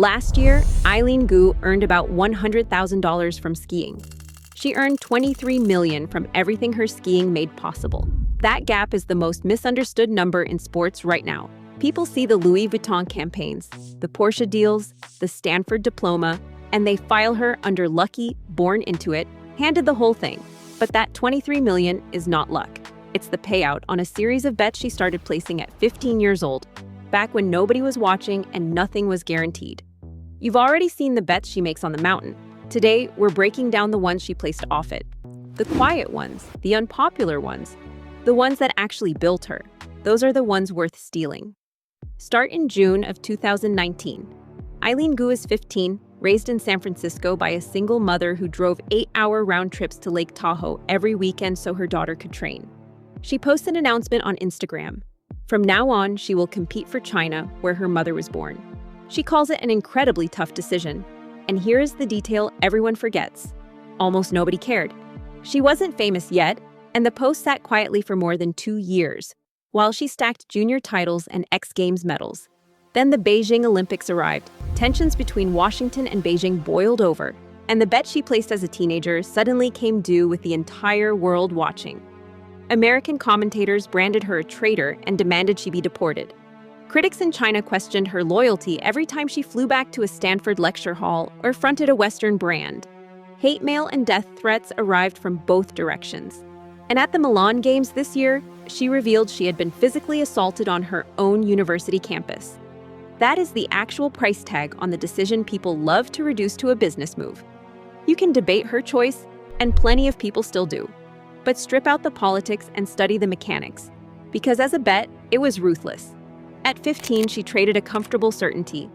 Last year, Eileen Gu earned about $100,000 from skiing. She earned $23 million from everything her skiing made possible. That gap is the most misunderstood number in sports right now. People see the Louis Vuitton campaigns, the Porsche deals, the Stanford diploma, and they file her under lucky, born into it, handed the whole thing. But that $23 million is not luck. It's the payout on a series of bets she started placing at 15 years old, back when nobody was watching and nothing was guaranteed. You've already seen the bets she makes on the mountain. Today, we're breaking down the ones she placed off it. The quiet ones, the unpopular ones, the ones that actually built her. Those are the ones worth stealing. Start in June of 2019. Eileen Gu is 15, raised in San Francisco by a single mother who drove 8-hour round trips to Lake Tahoe every weekend so her daughter could train. She posted an announcement on Instagram. From now on, she will compete for China, where her mother was born. She calls it an incredibly tough decision. And here is the detail everyone forgets. Almost nobody cared. She wasn't famous yet, and the post sat quietly for more than 2 years, while she stacked junior titles and X Games medals. Then the Beijing Olympics arrived. Tensions between Washington and Beijing boiled over, and the bet she placed as a teenager suddenly came due with the entire world watching. American commentators branded her a traitor and demanded she be deported. Critics in China questioned her loyalty every time she flew back to a Stanford lecture hall or fronted a Western brand. Hate mail and death threats arrived from both directions. And at the Milan Games this year, she revealed she had been physically assaulted on her own university campus. That is the actual price tag on the decision people love to reduce to a business move. You can debate her choice, and plenty of people still do. But strip out the politics and study the mechanics. Because as a bet, it was ruthless. At 15, she traded a comfortable certainty,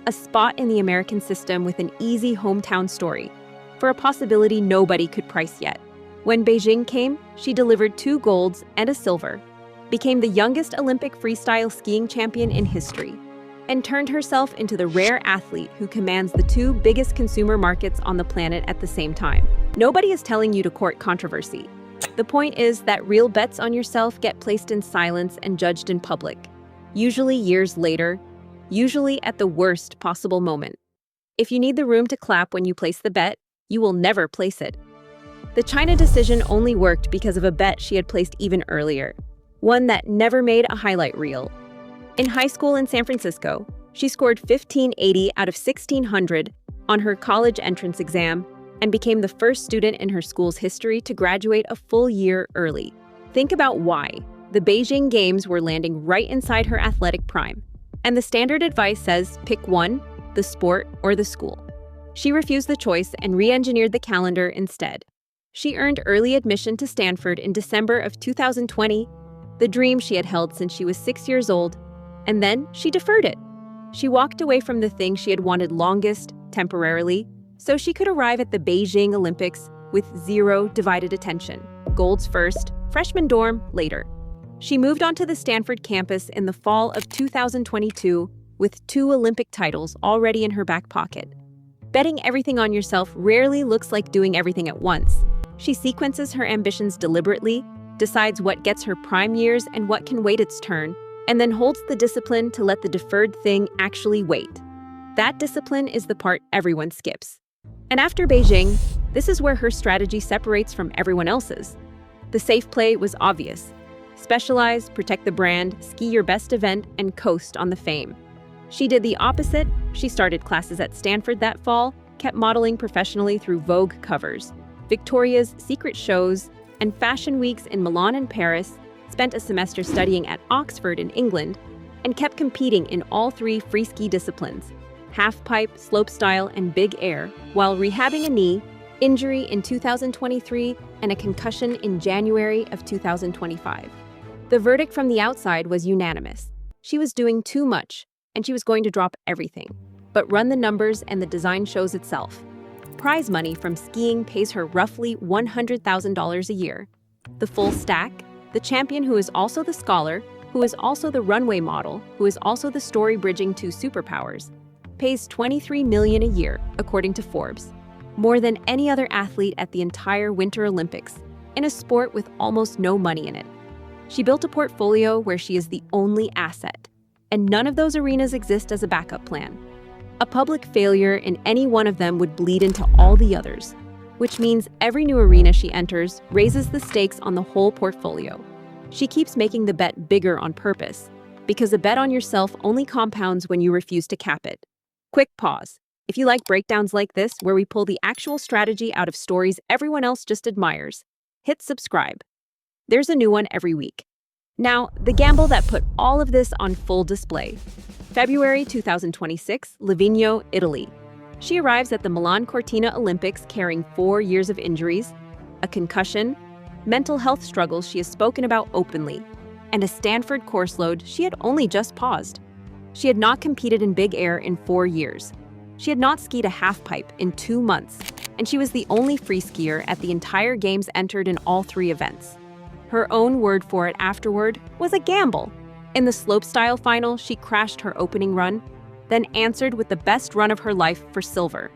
a spot in the American system with an easy hometown story, for a possibility nobody could price yet. When Beijing came, she delivered 2 golds and a silver, became the youngest Olympic freestyle skiing champion in history, and turned herself into the rare athlete who commands the 2 biggest consumer markets on the planet at the same time. Nobody is telling you to court controversy. The point is that real bets on yourself get placed in silence and judged in public, usually years later, usually at the worst possible moment. If you need the room to clap when you place the bet, you will never place it. The China decision only worked because of a bet she had placed even earlier, one that never made a highlight reel. In high school in San Francisco, she scored 1580 out of 1600 on her college entrance exam and became the first student in her school's history to graduate a full year early. Think about why. The Beijing Games were landing right inside her athletic prime, and the standard advice says pick one, the sport or the school. She refused the choice and re-engineered the calendar instead. She earned early admission to Stanford in December of 2020, the dream she had held since she was 6 years old, and then she deferred it. She walked away from the thing she had wanted longest, temporarily, so she could arrive at the Beijing Olympics with 0 divided attention. Golds first, freshman dorm later. She moved onto the Stanford campus in the fall of 2022 with 2 Olympic titles already in her back pocket. Betting everything on yourself rarely looks like doing everything at once. She sequences her ambitions deliberately, decides what gets her prime years and what can wait its turn, and then holds the discipline to let the deferred thing actually wait. That discipline is the part everyone skips. And after Beijing, this is where her strategy separates from everyone else's. The safe play was obvious. Specialize, protect the brand, ski your best event, and coast on the fame. She did the opposite. She started classes at Stanford that fall, kept modeling professionally through Vogue covers, Victoria's Secret shows, and fashion weeks in Milan and Paris, spent a semester studying at Oxford in England, and kept competing in all 3 free ski disciplines, halfpipe, slopestyle, and big air, while rehabbing a knee, injury in 2023, and a concussion in January of 2025. The verdict from the outside was unanimous. She was doing too much, and she was going to drop everything. But run the numbers and the design shows itself. Prize money from skiing pays her roughly $100,000 a year. The full stack, the champion who is also the scholar, who is also the runway model, who is also the story bridging 2 superpowers, pays $23 million a year, according to Forbes. More than any other athlete at the entire Winter Olympics, in a sport with almost no money in it. She built a portfolio where she is the only asset, and none of those arenas exist as a backup plan. A public failure in any one of them would bleed into all the others, which means every new arena she enters raises the stakes on the whole portfolio. She keeps making the bet bigger on purpose, because a bet on yourself only compounds when you refuse to cap it. Quick pause. If you like breakdowns like this, where we pull the actual strategy out of stories everyone else just admires, hit subscribe. There's a new one every week. Now, the gamble that put all of this on full display. February 2026, Livigno, Italy. She arrives at the Milan Cortina Olympics carrying 4 years of injuries, a concussion, mental health struggles she has spoken about openly, and a Stanford course load she had only just paused. She had not competed in big air in 4 years. She had not skied a half-pipe in 2 months, and she was the only free skier at the entire games entered in all 3 events. Her own word for it afterward was a gamble. In the slopestyle final, she crashed her opening run, then answered with the best run of her life for silver,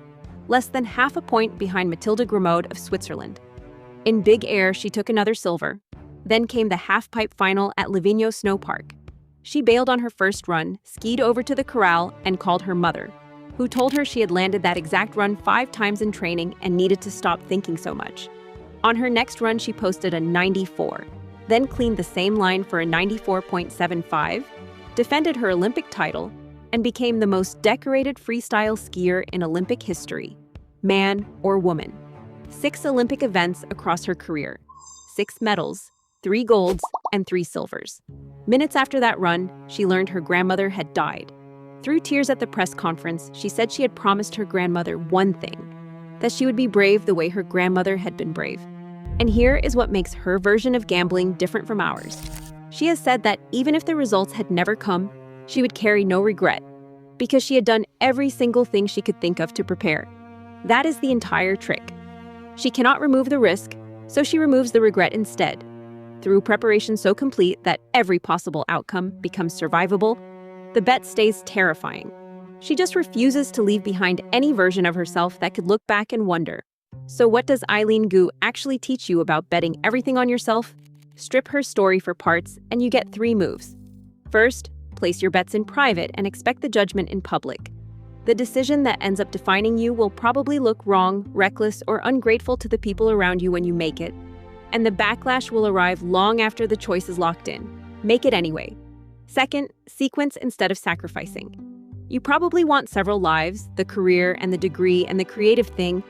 less than half a point behind Mathilde Grimaud of Switzerland. In big air, she took another silver. Then came the half-pipe final at Livigno Snow Park. She bailed on her first run, skied over to the corral, and called her mother, who told her she had landed that exact run 5 times in training and needed to stop thinking so much. On her next run, she posted a 94, then cleaned the same line for a 94.75, defended her Olympic title, and became the most decorated freestyle skier in Olympic history, man or woman. 6 Olympic events across her career, 6 medals, 3 golds, and 3 silvers. Minutes after that run, she learned her grandmother had died. Through tears at the press conference, she said she had promised her grandmother one thing, that she would be brave the way her grandmother had been brave. And here is what makes her version of gambling different from ours. She has said that even if the results had never come, she would carry no regret, because she had done every single thing she could think of to prepare. That is the entire trick. She cannot remove the risk, so she removes the regret instead. Through preparation so complete that every possible outcome becomes survivable, the bet stays terrifying. She just refuses to leave behind any version of herself that could look back and wonder. So what does Eileen Gu actually teach you about betting everything on yourself? Strip her story for parts, and you get 3 moves. First, place your bets in private and expect the judgment in public. The decision that ends up defining you will probably look wrong, reckless, or ungrateful to the people around you when you make it. And the backlash will arrive long after the choice is locked in. Make it anyway. Second, sequence instead of sacrificing. You probably want several lives, the career and the degree and the creative thing,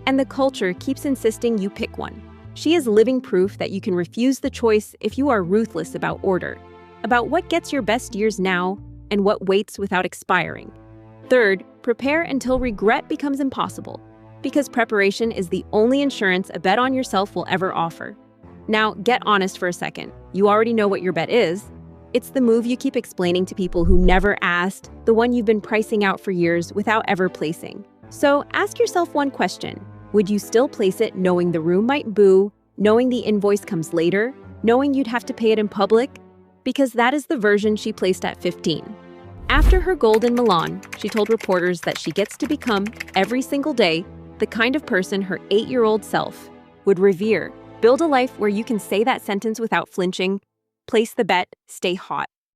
and the culture keeps insisting you pick one. She is living proof that you can refuse the choice if you are ruthless about order, about what gets your best years now and what waits without expiring. Third, prepare until regret becomes impossible, because preparation is the only insurance a bet on yourself will ever offer. Now, get honest for a second. You already know what your bet is. It's the move you keep explaining to people who never asked, the one you've been pricing out for years without ever placing. So ask yourself one question. Would you still place it knowing the room might boo, knowing the invoice comes later, knowing you'd have to pay it in public? Because that is the version she placed at 15. After her gold in Milan, she told reporters that she gets to become, every single day, the kind of person her 8-year-old self would revere. Build a life where you can say that sentence without flinching. Place the bet, stay hot.